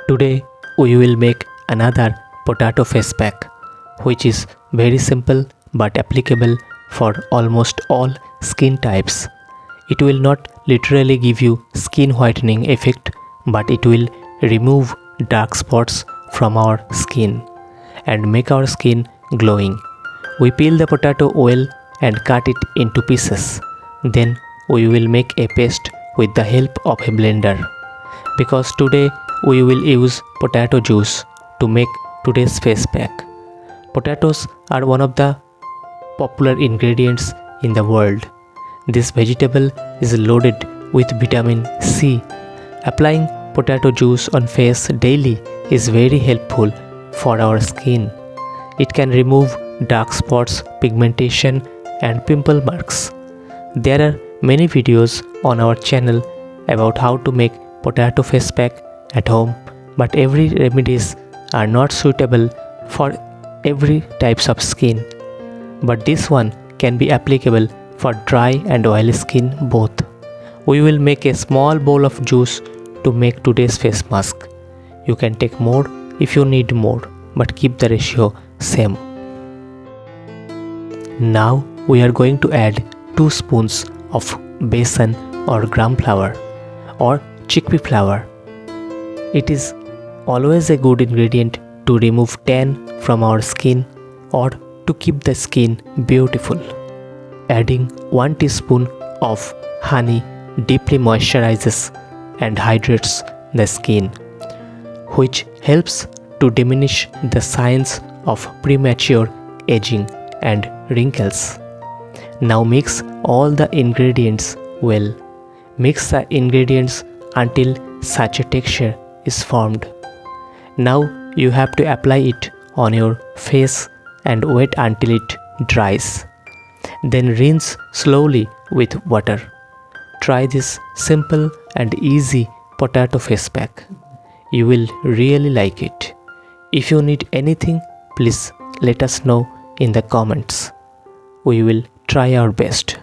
Today we will make another potato face pack, which is very simple but applicable for almost all skin types. It will not literally give you skin whitening effect, but it will remove dark spots from our skin and make our skin glowing. We peel the potato well and cut it into pieces. Then we will make a paste with the help of a blender. Because today we will use potato juice to make today's face pack. Potatoes are one of the popular ingredients in the world. This vegetable is loaded with vitamin C. Applying potato juice on face daily is very helpful for our skin. It can remove dark spots, pigmentation, and pimple marks. There are many videos on our channel about how to make potato face pack at home, but every remedies are not suitable for every types of skin. But this one can be applicable for dry and oily skin both. We will make a small bowl of juice to make today's face mask. You can take more if you need more, but keep the ratio same. Now we are going to add 2 spoons of besan or gram flour or chickpea flour. It is always a good ingredient to remove tan from our skin or to keep the skin beautiful. Adding 1 teaspoon of honey deeply moisturizes and hydrates the skin, which helps to diminish the signs of premature aging and wrinkles. Now mix all the ingredients well. Mix the ingredients until such a texture is formed. Now you have to apply it on your face and wait until it dries. Then rinse slowly with water. Try this simple and easy potato face pack. You will really like it. If you need anything, please let us know in the comments. We will try our best.